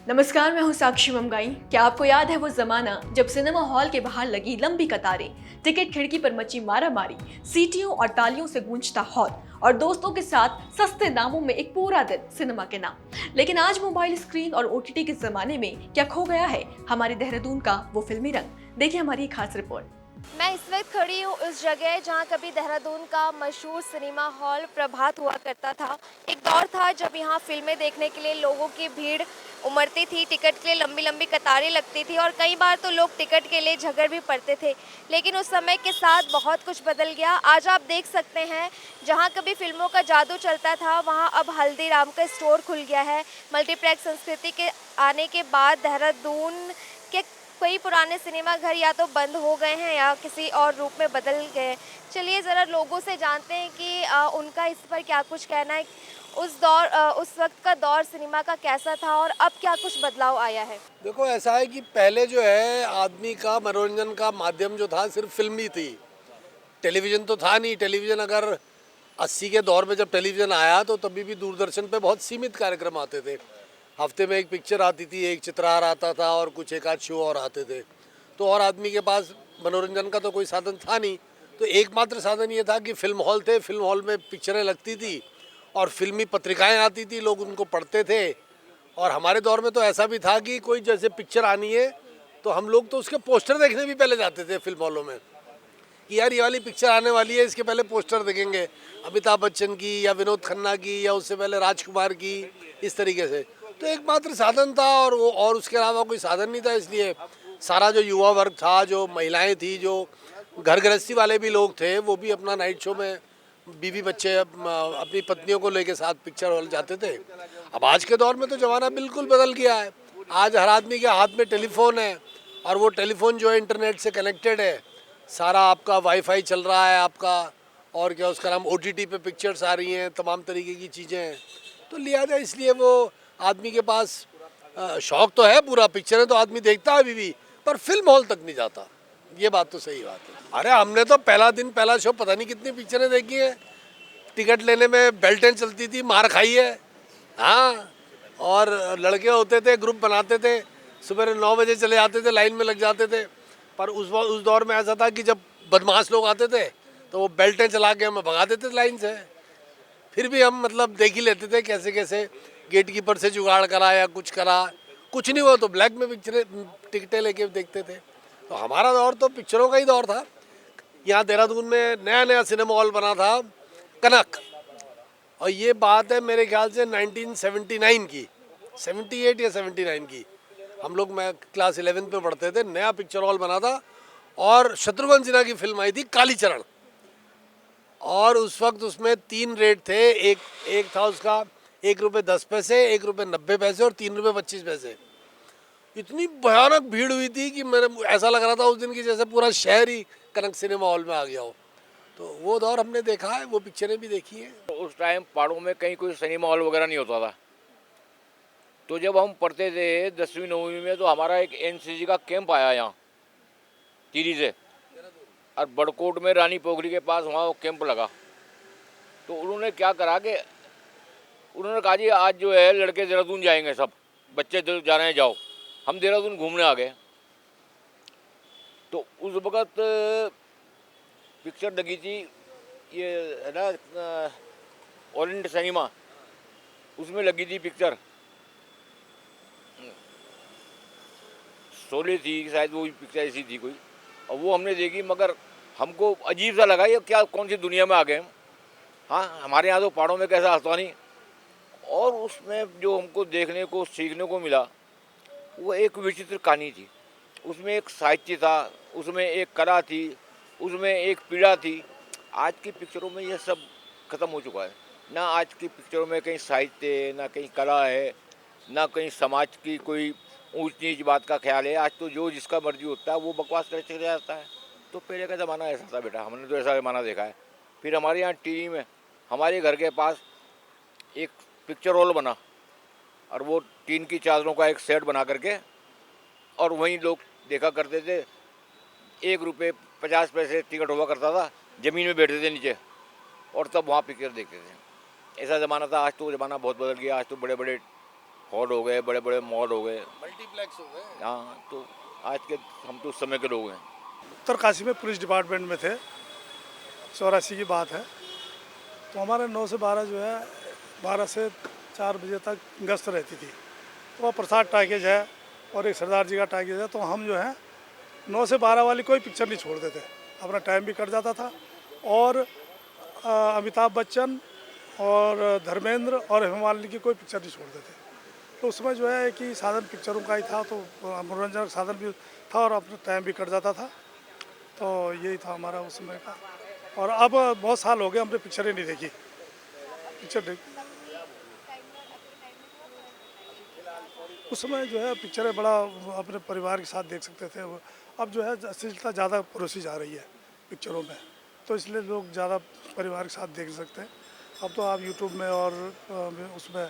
नमस्कार, मैं हूं साक्षी मंगाई। क्या आपको याद है वो जमाना जब सिनेमा हॉल के बाहर लगी लंबी कतारें, टिकट खिड़की पर मची मारामारी, सीटियों और तालियों से गूंजता हॉल और दोस्तों के साथ सस्ते दामों में एक पूरा दिन सिनेमा के नाम। लेकिन आज मोबाइल स्क्रीन और ओटीटी के जमाने में क्या खो गया है हमारे देहरादून का वो फिल्मी रंग? देखिए हमारी खास रिपोर्ट। मैं इस वक्त खड़ी हूँ उस जगह जहाँ कभी देहरादून का मशहूर सिनेमा हॉल प्रभात हुआ करता था। एक दौर था जब यहाँ फिल्में देखने के लिए लोगों की भीड़ उमड़ती थी, टिकट के लिए लंबी लंबी कतारें लगती थी और कई बार तो लोग टिकट के लिए झगड़ भी पड़ते थे। लेकिन उस समय के साथ बहुत कुछ बदल गया। आज आप देख सकते हैं, जहाँ कभी फिल्मों का जादू चलता था वहाँ अब हल्दीराम का स्टोर खुल गया है। मल्टीप्लेक्स संस्कृति के आने के बाद देहरादून के कई पुराने सिनेमा घर या तो बंद हो गए हैं या किसी और रूप में बदल गए। चलिए ज़रा लोगों से जानते हैं कि उनका इस पर क्या कुछ कहना है। उस वक्त का दौर सिनेमा का कैसा था और अब क्या कुछ बदलाव आया है। देखो, ऐसा है कि पहले जो है आदमी का मनोरंजन का माध्यम जो था सिर्फ फिल्म ही थी। टेलीविज़न तो था नहीं। टेलीविज़न अगर 80 के दौर में जब टेलीविज़न आया तो तभी भी दूरदर्शन पे बहुत सीमित कार्यक्रम आते थे। हफ्ते में एक पिक्चर आती थी, एक चित्रहार आता था और कुछ एक आध शो और आते थे। तो और आदमी के पास मनोरंजन का तो कोई साधन था नहीं। तो एकमात्र साधन ये था कि फिल्म हॉल थे। फिल्म हॉल में पिक्चरें लगती थी और फिल्मी पत्रिकाएं आती थी, लोग उनको पढ़ते थे। और हमारे दौर में तो ऐसा भी था कि कोई जैसे पिक्चर आनी है तो हम लोग तो उसके पोस्टर देखने भी पहले जाते थे फिल्म हॉलों में, कि यार ये वाली पिक्चर आने वाली है, इसके पहले पोस्टर देखेंगे, अमिताभ बच्चन की या विनोद खन्ना की या उससे पहले राजकुमार की, इस तरीके से। तो एकमात्र साधन था और उसके अलावा कोई साधन नहीं था। इसलिए सारा जो युवा वर्ग था, जो महिलाएं थी, जो घर गृहस्थी वाले भी लोग थे, वो भी अपना नाइट शो में बीवी बच्चे अपनी पत्नियों को लेके साथ पिक्चर हॉल जाते थे। अब आज के दौर में तो ज़माना बिल्कुल बदल गया है। आज हर आदमी के हाथ में टेलीफोन है और वो टेलीफोन जो है इंटरनेट से कनेक्टेड है। सारा आपका वाईफाई चल रहा है आपका, और क्या उसका नाम ओटीटी पे पिक्चर्स आ रही हैं, तमाम तरीके की चीज़ें हैं। तो लिहाजा इसलिए वो आदमी के पास शौक़ तो है पूरा, पिक्चरें तो आदमी देखता है अभी भी, पर फिल्म हॉल तक नहीं जाता। ये बात तो सही बात है। अरे हमने तो पहला दिन पहला शो पता नहीं कितनी पिक्चरें देखी हैं। टिकट लेने में बेल्टें चलती थी, मार खाई है। हाँ, और लड़के होते थे, ग्रुप बनाते थे, सुबह 9 बजे चले जाते थे, लाइन में लग जाते थे। पर उस दौर में ऐसा था कि जब बदमाश लोग आते थे तो वो बेल्टें चला के हमें भगा देते थे लाइन से। फिर भी हम मतलब देख ही लेते थे कैसे कैसे, गेट कीपर से जुगाड़ करा या कुछ करा। कुछ नहीं हुआ तो ब्लैक में पिक्चरें टिकटें लेके देखते थे। तो हमारा दौर तो पिक्चरों का ही दौर था। यहाँ देहरादून में नया नया सिनेमा हॉल बना था, कनक। और ये बात है मेरे ख्याल से 1979 की, 78 या 79 की। हम लोग, मैं क्लास 11th में पढ़ते थे, नया पिक्चर हॉल बना था और शत्रुघ्न सिन्हा की फिल्म आई थी कालीचरण। और उस वक्त उसमें 3 रेट थे। एक था उसका 1 रुपये 10 पैसे, 1 रुपये 90 पैसे और 3 रुपये 25 पैसे। इतनी भयानक भीड़ हुई थी कि मेरे ऐसा लग रहा था उस दिन की जैसे पूरा शहर ही कनक सिनेमा हॉल में आ गया हो। तो वो दौर हमने देखा है, वो पिक्चरें भी देखी हैं। तो उस टाइम पहाड़ों में कहीं कोई सिनेमा हॉल वगैरह नहीं होता था। तो जब हम पढ़ते थे 10वीं 9वीं में, तो हमारा एक एनसीसी का कैंप आया यहाँ टिहरी से, और बड़कोट में रानी पोखरी के पास वहाँ वो कैंप लगा। तो उन्होंने क्या करा कि उन्होंने कहा जी आज जो है लड़के देहरादून जाएंगे, सब बच्चे जा रहे हैं, जाओ। हम देहरादून घूमने आ गए। तो उस वक़्त पिक्चर लगी थी, ये है ना ओरिएंट सिनेमा, उसमें लगी थी पिक्चर, शोले थी शायद, वो पिक्चर ऐसी थी कोई। और वो हमने देखी, मगर हमको अजीब सा लगा, ये क्या कौन सी दुनिया में आ गए हम। हाँ, हमारे यहाँ तो पहाड़ों में कैसा हंसता नहीं। और उसमें जो हमको देखने को सीखने को मिला, वो एक विचित्र कहानी थी। उसमें एक साहित्य था, उसमें एक कला थी, उसमें एक पीड़ा थी। आज की पिक्चरों में ये सब खत्म हो चुका है। ना आज की पिक्चरों में कहीं साहित्य है, ना कहीं कला है, ना कहीं समाज की कोई ऊंच नीच बात का ख्याल है। आज तो जो जिसका मर्जी होता है वो बकवास करते चला जाता है। तो पहले का ज़माना ऐसा था बेटा, हमने तो ऐसा ज़माना देखा है। फिर हमारे यहाँ टीवी में, हमारे घर के पास एक पिक्चर हॉल बना, और वो टीन की चादरों का एक सेट बना करके, और वहीं लोग देखा करते थे। 1 रुपये 50 पैसे टिकट हुआ करता था, ज़मीन में बैठते थे नीचे, और तब वहाँ पिक्चर देखते थे। ऐसा ज़माना था। आज तो ज़माना बहुत बदल गया। आज तो बड़े बड़े हॉल हो गए, बड़े बड़े मॉल हो गए। मल्टीप्लेक्स हो गए। हाँ, तो आज के हम तो उस समय के लोग हैं। उत्तरकाशी में पुलिस डिपार्टमेंट में थे, 84 की बात है। तो हमारे 9 से 12 जो है 12 से 4 बजे तक गश्त रहती थी। तो वह प्रसाद टॉकीज है और एक सरदार जी का टॉकीज है। तो हम जो है 9 से 12 वाली कोई पिक्चर नहीं छोड़ते थे, अपना टाइम भी कट जाता था। और अमिताभ बच्चन और धर्मेंद्र और हेमा मालिनी की कोई पिक्चर नहीं छोड़ते थे। तो उसमें जो है कि साधन पिक्चरों का ही था, तो मनोरंजन साधन भी था और अपना टाइम भी कट जाता था। तो यही था हमारा उस समय का। और अब बहुत साल हो गए हमने पिक्चरें नहीं देखी। उस समय जो है पिक्चरें बड़ा अपने परिवार के साथ देख सकते थे। अब जो है अश्लीलता ज़्यादा परोसी जा रही है पिक्चरों में, तो इसलिए लोग ज़्यादा परिवार के साथ देख सकते हैं। अब तो आप यूट्यूब में और उसमें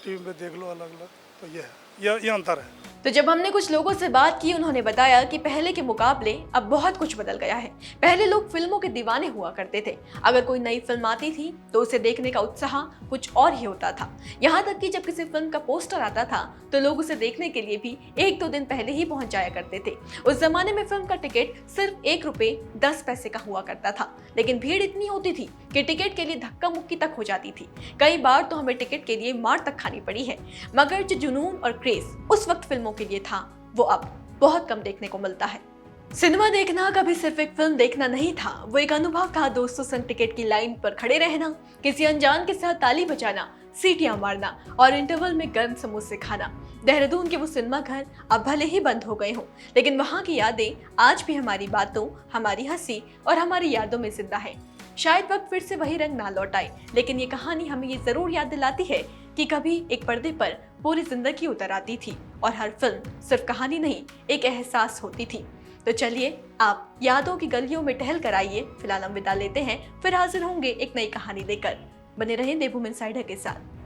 टीवी में देख लो अलग अलग। तो ये अंतर है। तो जब हमने कुछ लोगों से बात की, उन्होंने बताया कि पहले के मुकाबले अब बहुत कुछ बदल गया है। पहले लोग फिल्मों के दीवाने हुआ करते थे। अगर कोई नई फिल्म आती थी तो उसे देखने का उत्साह कुछ और ही होता था। यहाँ तक कि जब किसी फिल्म का पोस्टर आता था तो लोग उसे देखने के लिए भी 1-2 दिन पहले ही पहुंच जाया करते थे। उस जमाने में फिल्म का टिकट सिर्फ 1 रुपए 10 पैसे का हुआ करता था, लेकिन भीड़ इतनी होती थी कि टिकट के लिए धक्का मुक्की तक हो जाती थी। कई बार तो हमें टिकट के लिए मार तक खानी पड़ी है। मगर जो जुनून और क्रेज उस वक्त फिल्मों के लिए था, वो अब बहुत कम देखने को मिलता है। सिनेमा देखना कभी सिर्फ एक फिल्म देखना नहीं था, वो एक अनुभव था। दोस्तों संग टिकट की लाइन पर खड़े रहना, किसी अनजान के साथ ताली बजाना, सीटियां मारना और इंटरवल में गर्म समोसे खाना। देहरादून के वो सिनेमा घर अब भले ही बंद हो गए हों, लेकिन वहाँ की यादें आज भी हमारी बातों, हमारी हंसी और हमारी यादों में जिंदा है। शायद वक्त फिर से वही रंग ना लौट आए, लेकिन ये कहानी हमें ये जरूर याद दिलाती है कि कभी एक पर्दे पर पूरी जिंदगी उतर आती थी और हर फिल्म सिर्फ कहानी नहीं, एक एहसास होती थी। तो चलिए आप यादों की गलियों में टहल कर आइए। फिलहाल हम विदा लेते हैं, फिर हाजिर होंगे एक नई कहानी लेकर। बने रहें देवभूमि इनसाइडर के साथ।